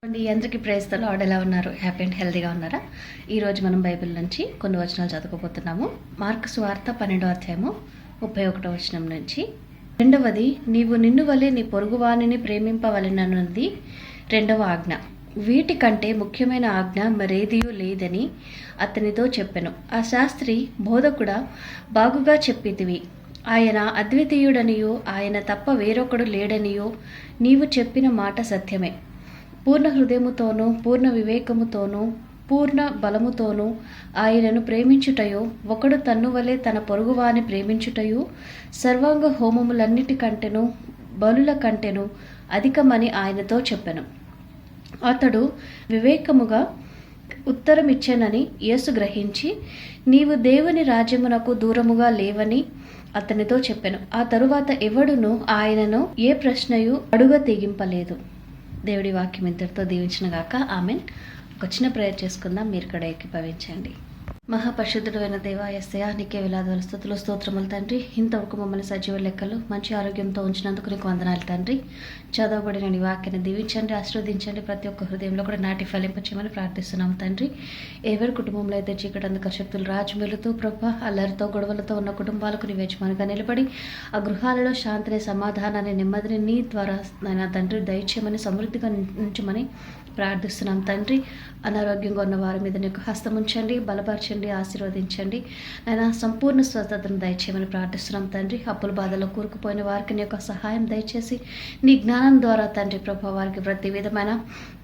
అండి అందరికీ praise the lord. ఎలా ఉన్నారు? హ్యాపీ అండ్ హెల్తీగా ఉన్నారా? ఈరోజు మనం బైబిల్ నుంచి కొన్ని వచనాలు చదువుకోబోతున్నాము. మార్కు సువార్త 12వ అధ్యాయము 31వ వచనం నుంచి. రెండవది, నీవు నిన్ను వలె నీ పొరుగువానిని ప్రేమింపవలెనన్నది రెండవ ఆజ్ఞ. వీటికంటే ముఖ్యమైన ఆజ్ఞ మరేదియూ లేదని అతనితో చెప్పెను. ఆ శాస్త్రి, బోధకుడా, బాగుగా చెప్పితివి. ఆయన అద్వితీయుడనియో ఆయన తప్ప వేరొకడు లేడనియో నీవు చెప్పిన మాట సత్యమే. పూర్ణ హృదయముతోనూ పూర్ణ వివేకముతోనూ పూర్ణ బలముతోనూ ఆయనను ప్రేమించుటయో, ఒకడు తన్ను వలె తన పొరుగువాని ప్రేమించుటయో సర్వాంగ హోమములన్నిటికంటెను బలుల కంటెను అధికమని ఆయనతో చెప్పెను. అతడు వివేకముగా ఉత్తరమిచ్చెనని యేసు గ్రహించి, నీవు దేవుని రాజ్యమునకు దూరముగా లేవని అతనితో చెప్పెను. ఆ తరువాత ఎవడును ఆయనను ఏ ప్రశ్నయు అడుగ తెగింపలేదు. దేవుడి వాక్యం ఇంతటితో దీవించిన గాక. ఆమెన్. ఒక చిన్న ప్రేయర్ చేసుకుందాం. మీరు కూడా ఏకీభవించండి. మహాపరిశుద్ధుడు అయిన దేవా, యేసయ్యా, నీకే వేలాది స్తుతులు స్తోత్రములు తండ్రి. ఇంతవరకు మమ్మల్ని సజీవ లెక్కలు మంచి ఆరోగ్యంతో ఉంచినందుకు నీకు వందనాలు తండ్రి. చదవబడిన నీ వాక్యాన్ని దీవించండి, ఆశీర్వదించండి. ప్రతి ఒక్క హృదయంలో కూడా నాటి ఫలింపచేయమని ప్రార్థిస్తున్నాం తండ్రి. ఎవరి కుటుంబంలో అయితే చీకటి అంధకార శక్తులు రాజుమెలుతూ ప్రభా అల్లరితో గొడవలతో ఉన్న కుటుంబాలకు నీ యజమానిగా నిలబడి ఆ గృహాలలో శాంతిని, సమాధానాన్ని, నెమ్మదిని నీ ద్వారా నాయన తండ్రి దయచేయమని, సమృద్ధిగా ఉంచమని ప్రార్థిస్తున్నాం తండ్రి. అనారోగ్యంగా ఉన్న వారి మీద నీకు హస్తం ఉంచండి, బలపరచండి, ఆశీర్వదించండి. ఆయన సంపూర్ణ స్వస్థతను దయచేయమని ప్రార్థిస్తున్నాం తండ్రి. అప్పుల బాధలో కూరుకుపోయిన వారికి నీ యొక్క సహాయం దయచేసి నీ జ్ఞానం ద్వారా తండ్రి ప్రభా వారికి ప్రతి విధమైన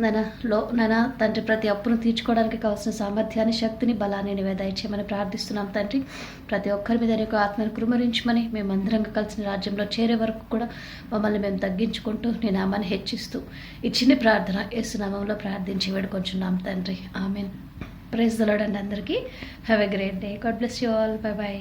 నాయన తండ్రి ప్రతి అప్పును తీర్చుకోవడానికి కావాల్సిన సామర్థ్యాన్ని, శక్తిని, బలాన్ని నీవే దయచేయమని ప్రార్థిస్తున్నాం తండ్రి. ప్రతి ఒక్కరి మీద నీకు ఆత్మను కురుమరించమని, మేమందరం కలిసిన రాజ్యంలో చేరే వరకు కూడా మమ్మల్ని మేము తగ్గించుకుంటూ నీ నామాన్ని హెచ్చిస్తూ ఈ చిన్న ప్రార్థన యేసు నామంలో ప్రార్థించి వేడుకొంచున్నాం తండ్రి. ఆమెన్. ప్రైజ్ ద లార్డ్ అండి అందరికీ. Have a great day. God bless you all. By by.